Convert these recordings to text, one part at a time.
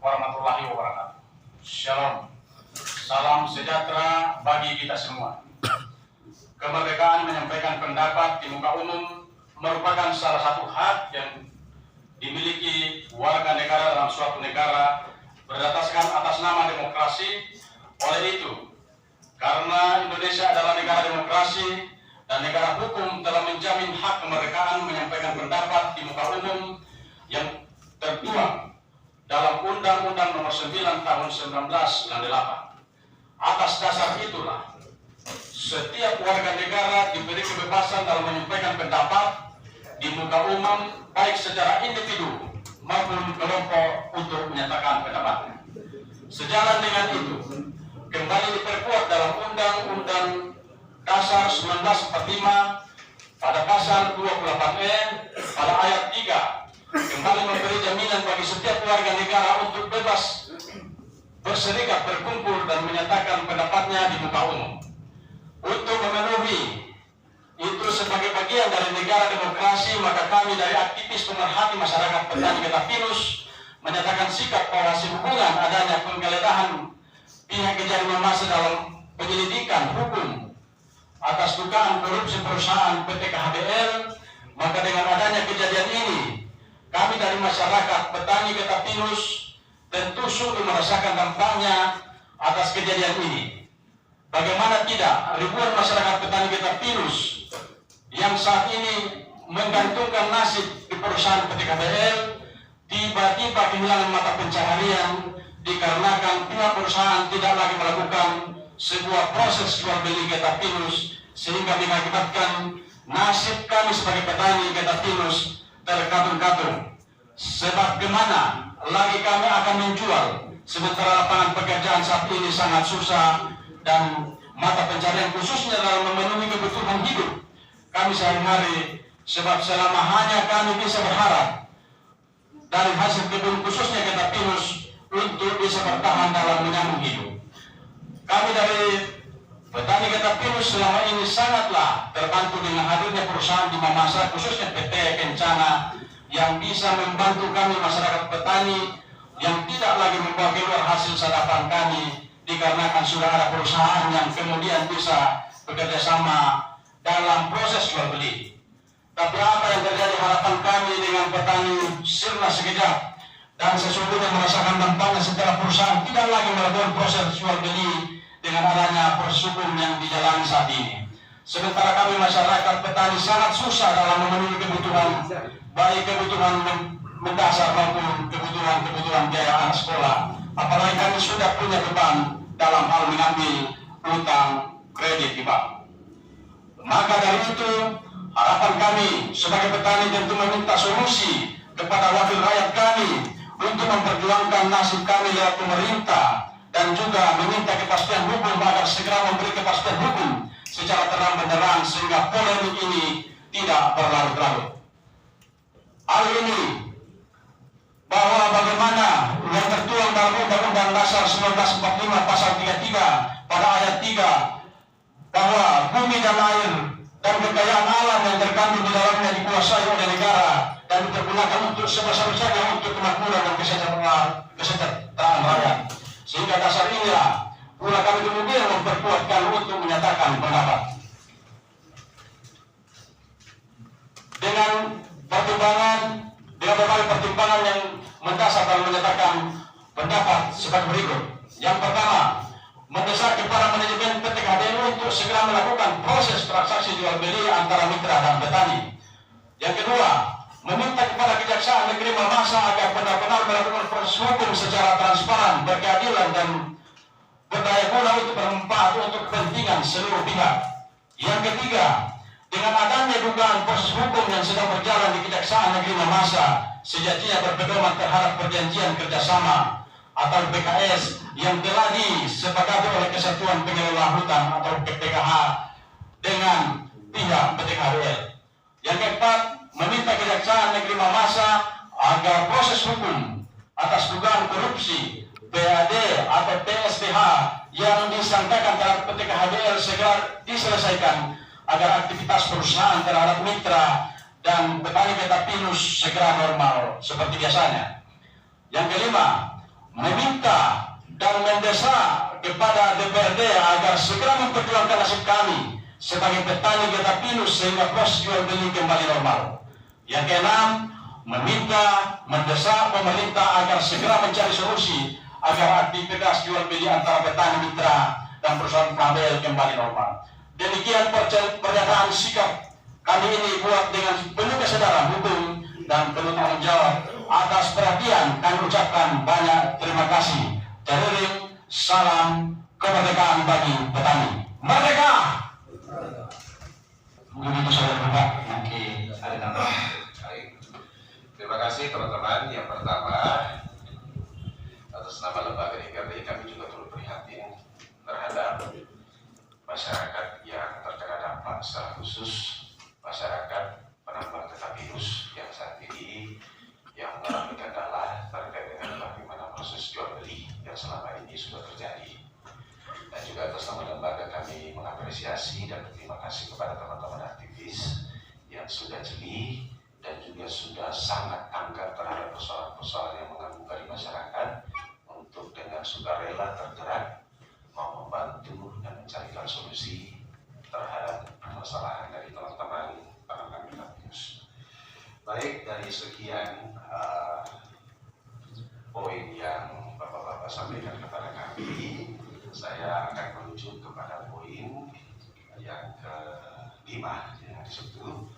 warahmatullahi wabarakatuh. Shalom. Salam sejahtera bagi kita semua. Kemerdekaan menyampaikan pendapat di muka umum merupakan salah satu hak yang dimiliki warga negara dalam suatu negara berdasarkan atas nama demokrasi. Oleh itu, karena Indonesia adalah negara demokrasi dan negara hukum telah menjamin hak kemerdekaan menyampaikan pendapat di muka umum yang tertuang dalam Undang-Undang Nomor 9 Tahun 1998. Atas dasar itulah, setiap warga negara diberi kebebasan dalam menyampaikan pendapat di muka umum, baik secara individu maupun kelompok untuk menyatakan pendapatnya. Sejalan dengan itu, kembali diperkuat dalam Undang-Undang Dasar 1945 pada pasal 28E pada ayat 3 kembali memberi jaminan bagi setiap warga negara untuk bebas berserikat, berkumpul, dan menyatakan pendapatnya di muka umum. Untuk memenuhi itu sebagai bagian dari negara demokrasi, maka kami dari aktivis pemerhati masyarakat petani Getapinus menyatakan sikap bahwa sehubungan adanya penggeledahan pihak Kejari Mamasa dalam penyelidikan hukum atas dugaan korupsi perusahaan PT KHBL, maka dengan adanya kejadian ini, kami dari masyarakat petani Getapinus tentu sungguh merasakan dampaknya atas kejadian ini. Bagaimana tidak, ribuan masyarakat petani Getapinus yang saat ini menggantungkan nasib di perusahaan PT KBL tiba-tiba kehilangan mata pencaharian dikarenakan pihak perusahaan tidak lagi melakukan sebuah proses jual beli Getapinus, sehingga mengakibatkan nasib kami sebagai petani Getapinus terkatung-katung. Sebab kemana lagi kami akan menjual, sementara lapangan pekerjaan saat ini sangat susah dan mata pencarian khususnya dalam memenuhi kebutuhan hidup kami sehari-hari. Sebab selama hanya kami bisa berharap dari hasil kebun khususnya Getapinus untuk bisa bertahan dalam menyambung hidup. Kami dari petani Getapinus selama ini sangatlah terbantu dengan hadirnya perusahaan di Mamasa, khususnya PT Kencana, yang bisa membantu kami masyarakat petani yang tidak lagi membawa keluar hasil sadapan kami, dikarenakan sudah ada perusahaan yang kemudian bisa bekerja sama dalam proses jual beli. Tapi apa yang terjadi, harapan kami dengan petani sirna sekejap dan sesungguhnya merasakan dampaknya setelah perusahaan tidak lagi melakukan proses jual beli dengan adanya proses hukum yang dijalani saat ini. Sementara kami masyarakat petani sangat susah dalam memenuhi kebutuhan, baik kebutuhan mendasar maupun kebutuhan biaya anak sekolah. Apalagi kami sudah punya beban dalam hal mengambil utang kredit di bank. Maka dari itu, harapan kami sebagai petani tentu meminta solusi kepada wakil rakyat kami untuk memperjuangkan nasib kami lewat pemerintah, dan juga meminta kepastian hukum agar segera memberi kepastian hukum secara terang benderang sehingga polemik ini tidak berlarut-larut. Hal ini bahwa bagaimana yang tertuang dalam Undang-Undang Dasar 1945 pasal 33 pada ayat 3 bahwa bumi dan air dan kekayaan alam yang terkandung di dalamnya dikuasai oleh negara dan dipergunakan untuk sebesar-besarnya untuk kemakmuran dan kesejahteraan rakyat. Sehingga dasar inilah pula kami kemudian memperkuatkan untuk menyatakan pendapat. Dengan berbagai pertimbangan yang mendasar dalam menyatakan pendapat sebagai berikut. Yang pertama, mendesak kepada manajemen PT KBL untuk segera melakukan proses transaksi jual beli antara mitra dan petani. Yang kedua, meminta kepada Kejaksaan Negeri Mamasa agar benar-benar melakukan proses hukum secara transparan, berkeadilan, dan berdaya guna untuk bermanfaat untuk kepentingan seluruh pihak. Yang ketiga, dengan adanya dugaan proses hukum yang sedang berjalan di Kejaksaan Negeri Mamasa, sejatinya berpedoman terhadap perjanjian kerjasama atau PKS yang telah disepakati oleh Kesatuan Pengelola Hutan atau PPKH dengan pihak PT KBL. Yang keempat, meminta Kejaksaan Negeri Mamasa agar proses hukum atas dugaan korupsi PAD atau PSPH yang disangkakan terhadap PT KHBL segera diselesaikan agar aktivitas perusahaan terhadap mitra dan petani Getapinus segera normal seperti biasanya. Yang kelima, dan mendesak kepada DPRD agar segera memperjuangkan nasib kami sebagai petani getah pinus sehingga proses jual beli kembali normal. Yang keenam, mendesak pemerintah agar segera mencari solusi agar aktivitas jual beli antara petani mitra dan perusahaan KBL kembali normal. Demikian pernyataan sikap kami ini buat dengan penuh kesadaran hukum dan penuh tanggung jawab. Atas perhatian kami ucapkan banyak terima kasih. Teriring, salam kemerdekaan bagi petani. Merdeka! Begitu saudara Bapak. Nanti ada tambahan. Baik. Terima kasih teman-teman. Yang pertama, atas nama lembaga DPRD kami juga turut prihatin terhadap masyarakat yang terkena dampak, secara khusus masyarakat penambang getah pinus yang saat ini yang mengalami kendala terkait dengan bagaimana proses jual beli yang selama ini sudah terjadi. Dan juga atas nama lembaga kami mengapresiasi dan berterima kasih kepada teman-teman aktivis yang sudah jeli dan juga sudah sangat tanggap terhadap persoalan-persoalan yang mengganggu dari masyarakat untuk dengan sukarela tergerak mau membantu dan mencarikan solusi terhadap permasalahan dari teman-teman penambang getah pinus. Baik, dari sekian poin yang Bapak-Bapak sampaikan kepada kami, saya akan menuju kepada poin yang kelima, yang disebut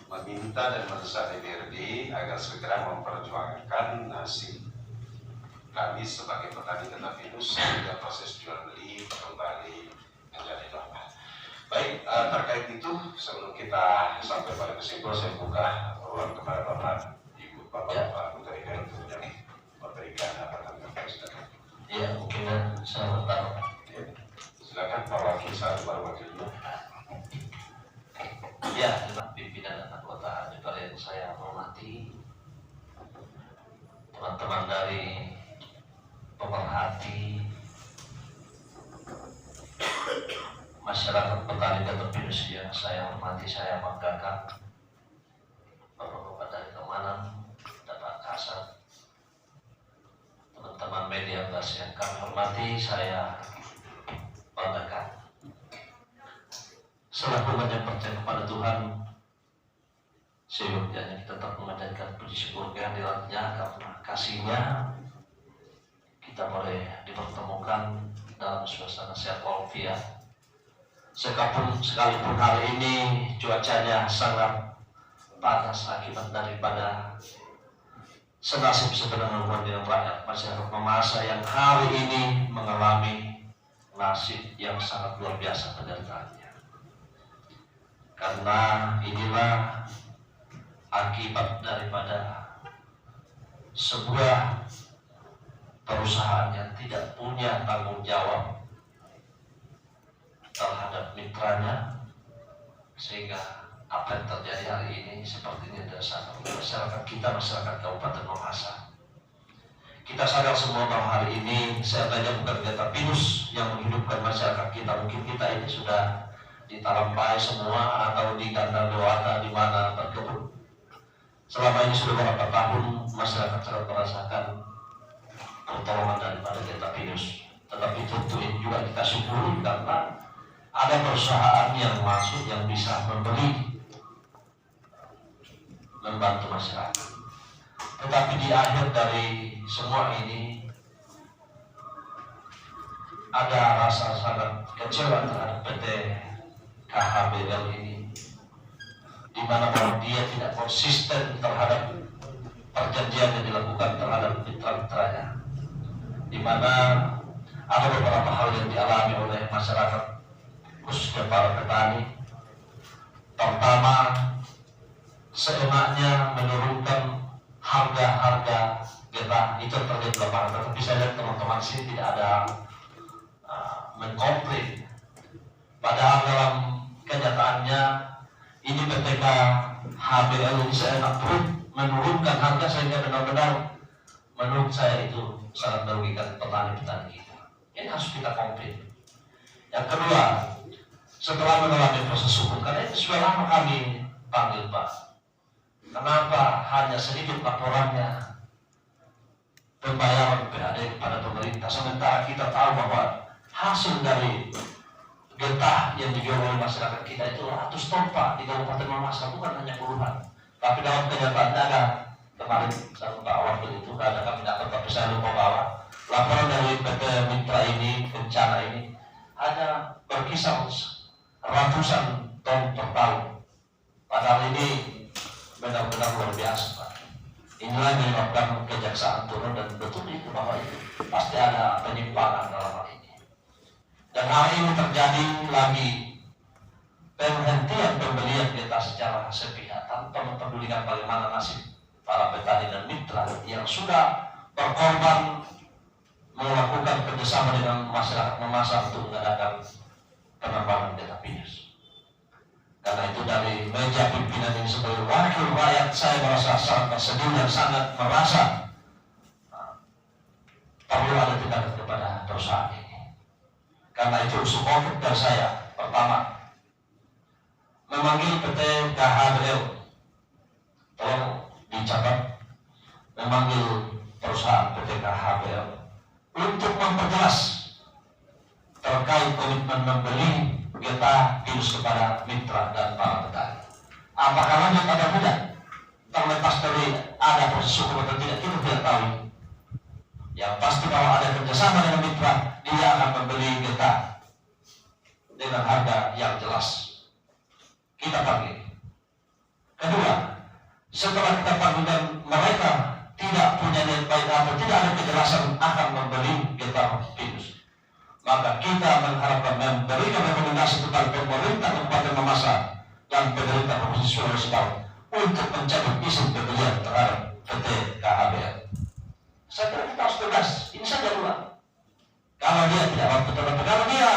meminta dan mendesak DPRD agar segera memperjuangkan nasib kami sebagai petani getah pinus sehingga proses jual beli kembali menjadi normal. Baik, terkait itu sebelum kita sampai pada kesimpulan, saya buka ruang kepada Bapak, Ibu, Bapak memberikan tanggapan. Silakan. Ya, mungkin saya bertanya. Silakan Pak Wakil, saya baru wakilnya. Ya, pimpinan dan anggota DPR yang saya hormati, teman-teman dari pemerhati masyarakat petani getah pinus yang saya hormati, saya banggakan, Bapak-bapak dari Kemanan, Bapak Kasat, teman-teman media pers yang kami hormati, saya banggakan. Selaku banyak percaya kepada Tuhan, seyogyanya kita tetap memanjatkan puji syukur kehadiratnya, karena kasihnya kita boleh dipertemukan dalam suasana sehat walafiat. Sekalipun hari ini cuacanya sangat panas akibat daripada senasib sebenarnya dengan rakyat masyarakat Mamasa yang hari ini mengalami nasib yang sangat luar biasa penderitaannya. Karena inilah akibat daripada sebuah perusahaan yang tidak punya tanggung jawab terhadap mitranya, sehingga apa yang terjadi hari ini seperti ini adalah masyarakat kita, masyarakat Kabupaten Mamasa. Kita sadar semua bahwa hari ini saya tanya bukan getah pinus yang menghidupkan masyarakat kita. Mungkin kita ini sudah ditalampai semua atau di kandang dewata di mana berkebun. Selama ini sudah beberapa tahun masyarakat sangat merasakan pertolongan daripada getah pinus. Tetapi tentu ini juga kita syukuri karena ada perusahaan yang masuk yang bisa membeli, membantu masyarakat. Tetapi di akhir dari semua ini ada rasa sangat kecewa terhadap PT KHBL ini, di mana dia tidak konsisten terhadap perjanjian yang dilakukan terhadap mitra-mitranya, di mana ada beberapa hal yang dialami oleh masyarakat khususnya para petani. Pertama, seenaknya menurunkan harga-harga getah itu terjadi lapangan. Tetapi saya lihat teman-teman sini tidak ada mengkomplain. Padahal dalam kenyataannya ini PTK HBL ini seenak perut menurunkan harga sehingga benar-benar menurut saya itu sangat merugikan petani-petani kita. Ini harus kita komplain. Yang kedua, setelah mengalami proses hukum, karena itu sudah lama kami panggil Pak, kenapa hanya sedikit laporannya? pembayaran PAD kepada pemerintah, sementara kita tahu bahwa hasil dari getah yang dijual oleh masyarakat kita itu ratus ton Pak di Kabupaten Mamasa, bukan hanya puluhan. Tapi dalam kenyataannya ada kemarin saya minta waktu itu ada kami dapat, tapi saya lupa bawa laporan dari PT Mitra ini, bencana ini ada berkisar ratusan ton per tahun. Padahal ini benar-benar luar biasa Pak. Inilah yang menyebabkan kejaksaan turun, dan betul itu bahwa itu pasti ada penyimpangan dalam hal ini. Dan hari ini terjadi lagi penghentian pembelian kita secara sepihak tanpa mempedulikan bagaimana nasib para petani dan mitra yang sudah berkorban melakukan kerjasama dengan masyarakat Mamasa untuk mengadakan penerbangan kereta pinus. Karena itu dari meja pimpinan ini sebagai wakil rakyat, saya merasa sangat bersedih dan sangat merasa perlu ada tindakan kepada perusahaan ini. Karena itu usul konkret dari saya, pertama, memanggil PT KHBL, tolong dicatat, memanggil perusahaan PT KHBL untuk memperjelas terkait komitmen membeli getah pinus kepada mitra dan para petani. Apakah lanjut atau tidak? Terlepas dari ada proses hukum atau tidak, kita tidak tahu. Yang pasti bahwa ada kerjasama dengan mitra, dia akan membeli getah dengan harga yang jelas. Kita panggil. Kedua, setelah kita panggil dan mereka tidak punya niat baik atau tidak ada kejelasan akan membeli getah pinus, maka kita mengharapkan memberikan rekomendasi kepada pemerintah Kabupaten Mamasa dan pemerintah Provinsi Sulawesi Barat untuk mencabut izin pembelian terhadap PT KHBL. Saya kira kita harus tegas, ini saja dulu. Kalau dia tidak mampu, tetapi kalau dia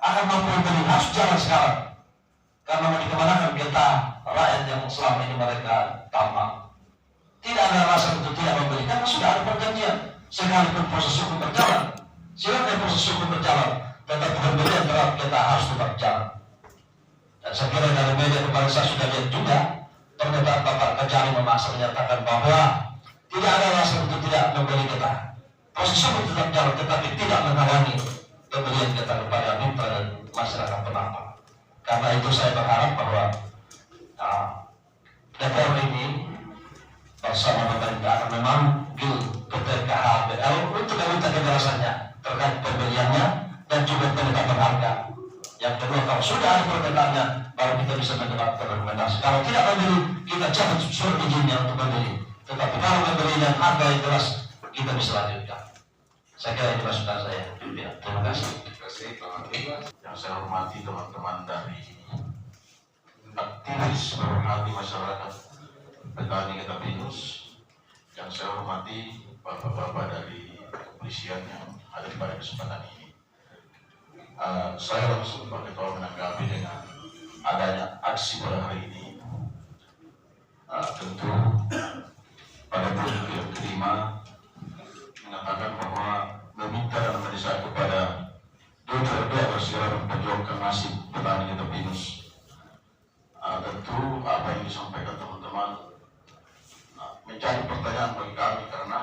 akan mampu membeli, harus jalan sekarang. Karena mau dikemanakan getah rakyat yang selama ini mereka tambang. Tidak ada alasan untuk tidak membeli, karena sudah ada perjanjian. Sekalipun proses hukum berjalan, silakan proses hukum berjalan, tetapi pembelian terhadap kita harus tetap jalan. Dan saya kira dari media kemarin saya sudah lihat juga pernyataan Bapak Kejari Mamasa menyatakan bahwa tidak ada alasan untuk tidak membeli getah. Proses hukum tetap jalan, tetapi tidak menghalangi pembelian getah kepada mitra dan masyarakat penambang. Karena itu saya berharap bahwa DPR ini bersama pemerintah akan memanggil PT KHBL untuk meminta kejelasannya terkait pembeliannya dan juga penetapan harga. Yang kedua, kalau sudah ada permintaannya, baru kita bisa mendapat rekomendasi. Kalau tidak membeli, kita cabut surat izinnya untuk membeli. Tetapi kalau membeli dan harga yang jelas, kita bisa lanjutkan. Saya kira ini masukan saya. Terima kasih. Yang saya hormati teman-teman dari aktivis berhati masyarakat petani getah pinus, yang saya hormati bapak-bapak dari kepolisian yang hadir pada kesempatan ini. Saya langsung Pak Ketua menanggapi dengan adanya aksi pada hari ini. Tentu pada poin yang kelima mengatakan bahwa meminta dan mendesak kepada DPRD agar segera memperjuangkan nasib petani getah pinus. Tentu apa yang disampaikan teman-teman menjadi pertanyaan bagi kami, karena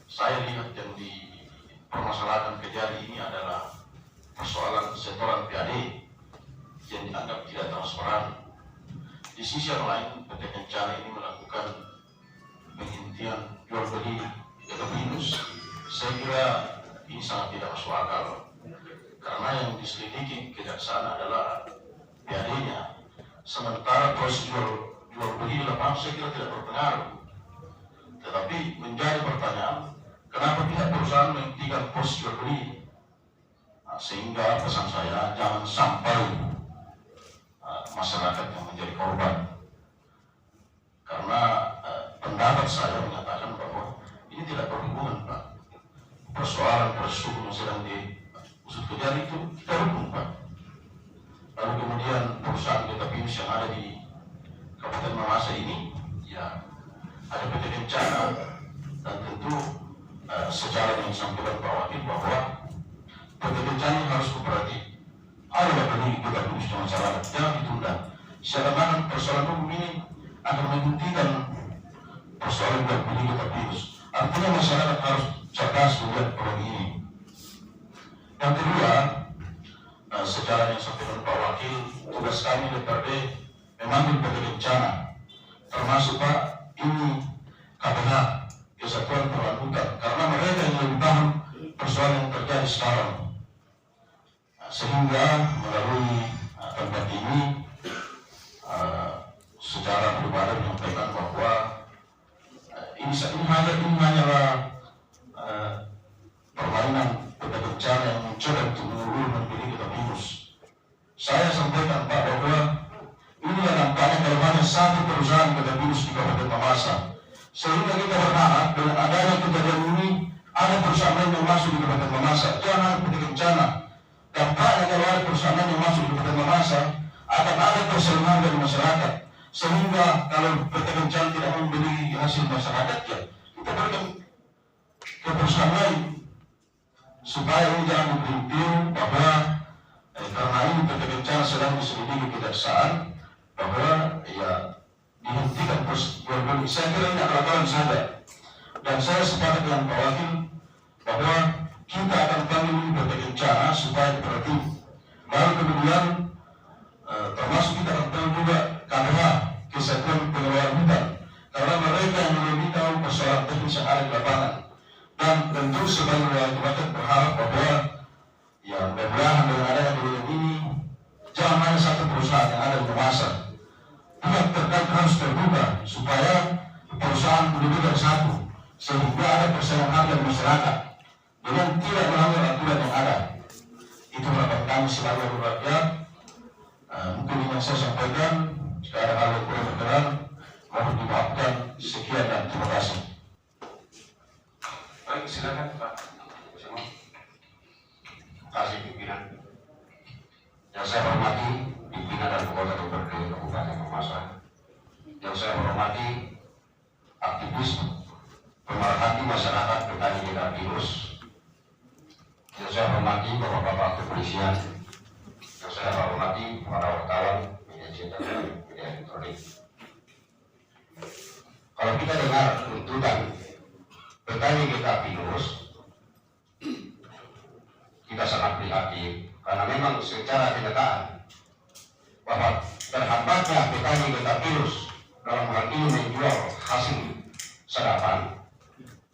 saya lihat yang dipermasalahkan kejadian ini adalah persoalan setoran PAD yang dianggap tidak transparan. Di sisi yang lain, PT Kencana ini melakukan penghentian jual beli getah pinus. Saya kira ini sangat tidak masuk akal, karena yang diselidiki kejaksaan adalah PAD-nya, sementara proses jual beli di lapangan saya kira tidak berpengaruh. Tetapi menjadi pertanyaan, kenapa pihak perusahaan menghentikan proses jual beli? Sehingga pesan saya, jangan sampai masyarakat yang menjadi korban. Karena pendapat saya menyatakan bahwa ini tidak berhubungan, Pak. Persoalan proses hukum yang sedang diusut kejar itu kita hukum, Pak. Lalu kemudian perusahaan getah pinus yang ada di Kabupaten Mamasa ini, ya ada PT Kencana, dan tentu secara yang disampaikan Pak Wakil bahwa PT Kencana harus kooperatif. Ada peduli getah pinus dengan masyarakat, jangan ditunda. Secara mana persoalan hukum ini akan menghentikan persoalan jual beli getah pinus. Artinya masyarakat harus cerdas melihat problem ini. Yang kedua, secara yang disampaikan Pak Wakil, tugas kami DPRD memanggil PT Kencana, termasuk Pak ini KPH, Kesatuan Pengelola Hutan, karena mereka yang lebih paham persoalan yang terjadi sekarang. Sehingga melalui tempat ini secara pribadi menyampaikan bahwa ini hanyalah permainan PT Kencana yang mencoba untuk mengulur memiliki kita virus. Saya sampaikan Pak bahwa inilah nampaknya kalau hanya satu perusahaan PT virus di Kabupaten Mamasa, sehingga kita berharap dengan adanya kejadian ini ada perusahaan lain yang masuk di Kabupaten Mamasa, jangan PT Kencana. Dampaknya kalau ada perusahaan yang masuk di Kabupaten Mamasa akan ada perselingkuhan dari masyarakat, sehingga kalau PT Kencana tidak membeli hasil masyarakat, ya kita berikan ke perusahaan lain supaya ini jangan diberitiu bahwa karena ini PT Kencana sedang diselidiki kejaksaan bahwa ya dihentikan jual beli. Saya kira ini akal-akalan saja, dan saya sepakat dengan Pak Wakil bahwa kita akan panggil PT Kencana supaya diperhatikan. Lalu kemudian termasuk kita akan panggil juga KPH, Kesatuan Pengelola Hutan, karena mereka yang lebih tahu persoalan teknis yang ada di lapangan. Dan tentu sebagai rakyat berharap bahwa ya mudah-mudahan dengan adanya kejadian ini jangan hanya satu perusahaan yang ada di Mamasa, pihak terkait harus terbuka supaya perusahaan benar-benar satu, sehingga ada persaingan harga masyarakat dengan tidak melanggar aturan yang ada. Itu harapan kami sebagai rakyat. Mungkin yang saya sampaikan, jika ada hal yang kurang berkenan mohon dimaafkan. Sekian dan terima kasih. Baik, silakan Pak. Terima kasih pimpinan. Yang saya hormati pimpinan dan anggota DPRD Kabupaten Mamasa, yang saya hormati aktivis pemerhati masyarakat petani Desa Virus, yang saya hormati bapak-bapak kepolisian, yang saya hormati para wartawan, media cetak dan media elektronik. Kalau kita dengar tuntutan petani Desa Virus, kita sangat prihatin karena memang secara kenyataan bahwa terhambatnya petani Desa Virus dalam hal ini menjual hasil serapan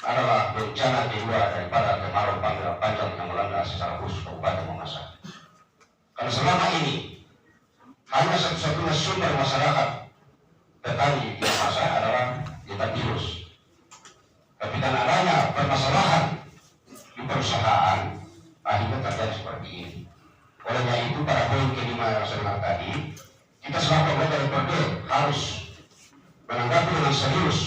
adalah bencana kedua daripada kemarau panjang yang melanda secara khusus Kabupaten Mamasa. Karena selama ini hanya satu-satunya sumber masyarakat petani di Mamasa adalah Desa Virus. Tapi karena adanya permasalahan di perusahaan, akhirnya terjadi seperti ini. Olehnya itu pada poin kelima yang saya bilang tadi, kita selaku anggota DPRD harus menanggapi dengan serius,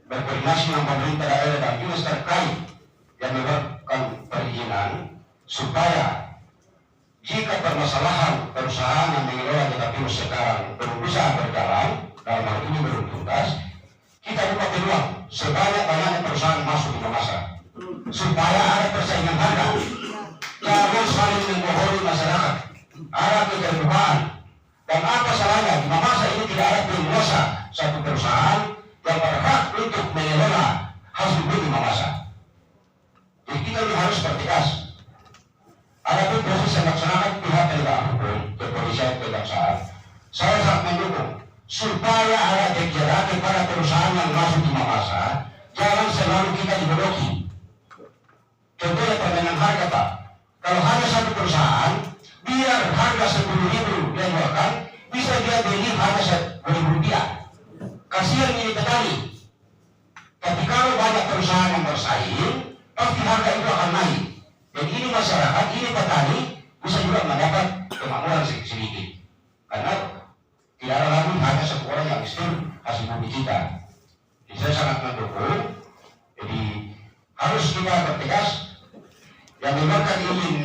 berkoordinasi dengan pemerintah daerah dan dinas terkait yang melakukan perizinan, supaya jika permasalahan perusahaan yang mengelola Desa Virus sekarang belum bisa berjalan, dalam hal ini belum tuntas, kita buka peluang sebanyak-banyaknya perusahaan masuk di Mamasa supaya ada persaingan harga. Jangan saling membohongi masyarakat, ada keterbukaan. Dan apa salahnya di Mamasa ini tidak ada penguasa satu perusahaan yang berhak untuk mengelola hasil bumi Mamasa. Jadi kita ini harus bertegas. Adapun proses yang dilaksanakan pihak penegak hukum, kepolisian, kejaksaan, saya sangat mendukung supaya ada kegiatan kepada perusahaan yang masuk di Mamasa. Jangan selalu kita dibodohi. Contohnya permainan harga, Pak. Kalau hanya satu perusahaan, biar harga 10.000 yang jualkan, bisa dia beli harga 10.000 rupiah. Kasihan ini petani. Tapi kalau banyak perusahaan yang bersaing, pasti harga itu akan naik. Jadi ini masyarakat, ini petani bisa juga mendapat kemakmuran sedikit. Karena tidak ada lagi hanya satu orang yang miskin hasil bumi kita. Jadi saya sangat mendukung. Jadi harus kita bertegas. Yang mengeluarkan izin,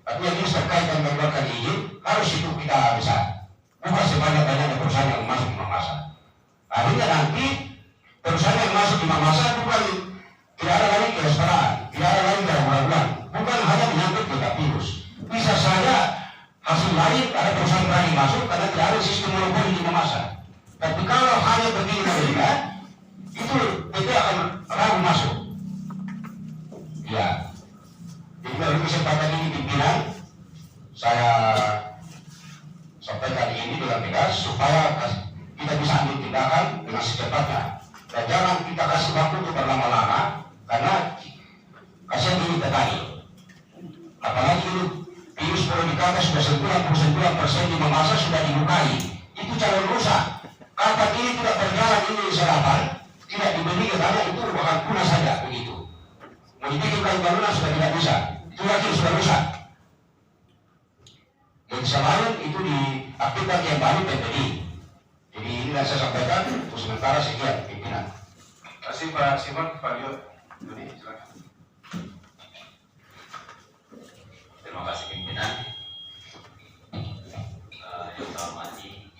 artinya ini terkait yang mengeluarkan izin, harus itu kita bisa buka sebanyak-banyaknya perusahaan yang masuk di Mamasa. Akhirnya nanti perusahaan yang masuk di Mamasa bukan tidak ada lagi kerestoran, tidak ada lagi keraguan, bukan hanya menyangkut Desa Virus. Bisa saja hasil lain ada perusahaan berani masuk karena tidak ada sistem monopoli di Mamasa. Tapi kalau hanya begini mereka, itu PT bangkunya saja begitu. Mau dibikin bangunan sudah tidak bisa, itu lagi sudah rusak. Dan selain itu diaktifkan yang baru PPD. Jadi ini yang saya sampaikan untuk sementara sekian pimpinan. Terima kasih Pak Simon, Pak Lio. Doni, silakan. Terima kasih pimpinan. Yang saya hormati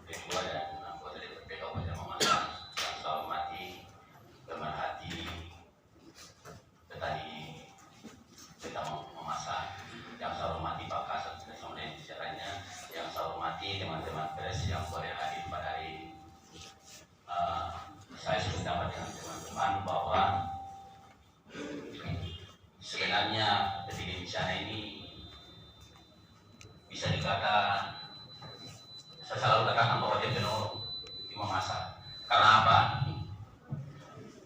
Ketua dan anggota DPP Kabupaten Mamasa, yang saya hormati pemerhati petani Petang Mamasa, yang saya hormati Pak Kasat dan semuanya jajarannya, yang saya hormati teman-teman pers yang boleh hadir pada hari ini. Saya sependapat dengan teman-teman bahwa sebenarnya detik di sana ini bisa dikata, saya selalu katakan bahwa dia penolong di Mamasa. Karena apa?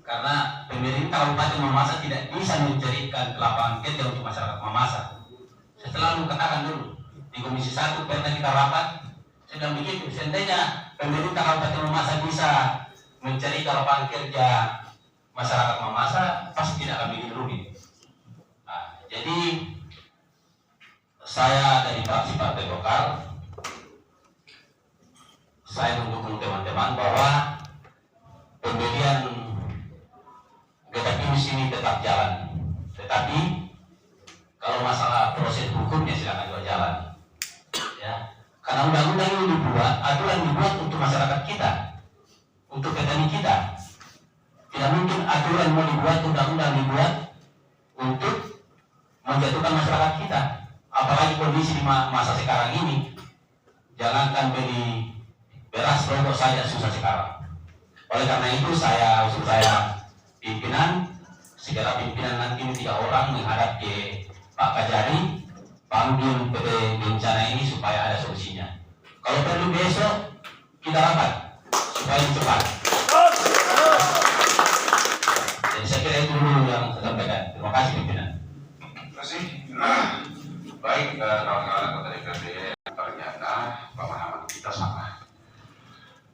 Karena pemerintah Kabupaten Mamasa tidak bisa menjadikan lapangan kerja untuk masyarakat Mamasa. Saya selalu katakan dulu di Komisi 1 pernah kita rapat, saya bilang begitu. Seandainya pemerintah Kabupaten Mamasa bisa mencari lapangan kerja masyarakat Mamasa, pasti tidak akan bikin rugi. Nah, jadi saya dari fraksi Partai Golkar, saya mendukung teman-teman bahwa pembelian Geta Pinus ini tetap jalan. Tetapi kalau masalah proses hukumnya silakan juga jalan. Ya, karena undang-undang ini dibuat, aturan dibuat untuk masyarakat kita, untuk petani kita. Tidak mungkin aturan mau dibuat, undang-undang dibuat untuk menjatuhkan masyarakat kita. Apalagi kondisi di masa sekarang ini, jangankan beli beras rokok saja susah sekarang. Oleh karena itu usul saya pimpinan, segera pimpinan nanti 3 orang menghadap ke Pak Kajari, panggil PT bencana ini supaya ada solusinya. Kalau perlu besok kita rapat supaya cepat. Jadi saya kira itu dulu yang saya sampaikan. Terima kasih pimpinan. Terima kasih. Baik, kawan-kawan anggota DPRD, ternyata pemahaman kita sama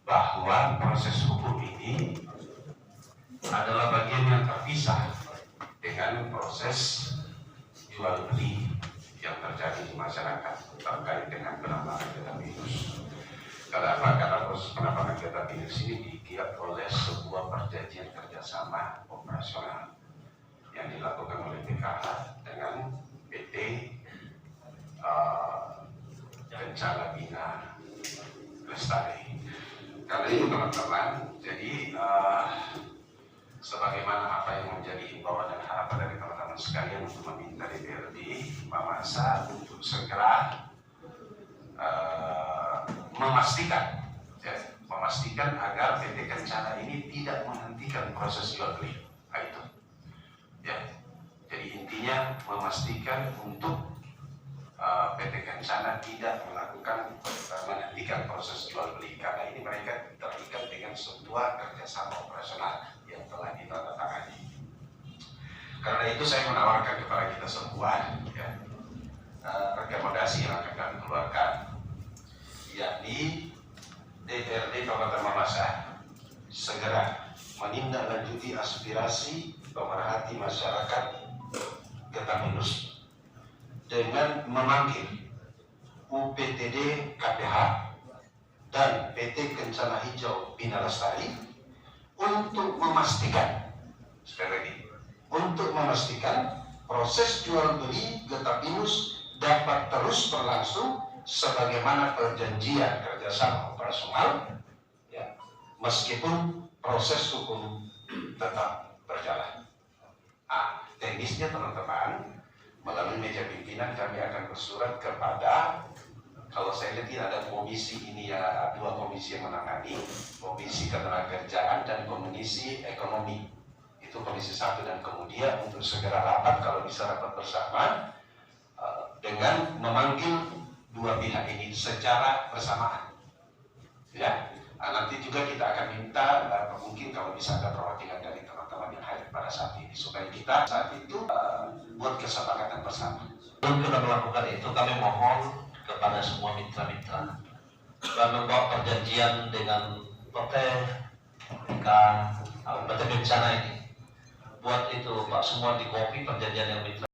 bahwa proses hukum ini adalah bagian yang terpisah dengan proses jual beli yang terjadi di masyarakat terkait dengan penambangan Geta Pinus. Kenapa? Karena proses penambangan Geta Pinus ini diikat oleh sebuah perjanjian kerjasama operasional yang dilakukan oleh PKH dengan PT Kencana Bina Lestari. Karena itu teman-teman, jadi sebagaimana apa yang menjadi himbauan dan harapan dari teman-teman sekalian untuk meminta DPRD Mamasa untuk segera memastikan agar PT Kencana ini tidak menghentikan proses jual beli. Nah, itu ya, jadi intinya memastikan untuk PT Kencana tidak menghentikan proses jual beli, karena ini mereka terikat dengan sebuah kerjasama operasional yang telah ditandatangani. Karena itu saya menawarkan kepada kita semua ya, rekomendasi yang akan kami keluarkan, yakni DPRD Kabupaten Mamasa segera menindaklanjuti aspirasi pemerhati masyarakat Geta Pinus dengan memanggil UPTD KPH dan PT Kencana Hijau Bina Lestari untuk memastikan, sekali lagi, untuk memastikan proses jual beli Geta Pinus dapat terus berlangsung sebagaimana perjanjian kerjasama operasional, ya, meskipun proses hukum tetap berjalan. Teknisnya teman-teman, melalui meja pimpinan kami akan bersurat kepada, kalau saya lihat ada komisi ini ya, 2 komisi yang menangani, Komisi Ketenagakerjaan dan Komisi Ekonomi. Itu komisi 1, dan kemudian untuk segera rapat, kalau bisa rapat bersama dengan memanggil 2 pihak ini secara bersamaan. Ya, nanti juga kita akan minta mungkin kalau bisa ada perwakilan dari teman-teman yang hadir pada saat ini supaya kita saat itu buat kesepakatan bersama. Untuk kita melakukan itu, kami mohon kepada semua mitra-mitra dan membawa perjanjian dengan PT bencana ini buat itu Pak semua di copy perjanjian yang mitra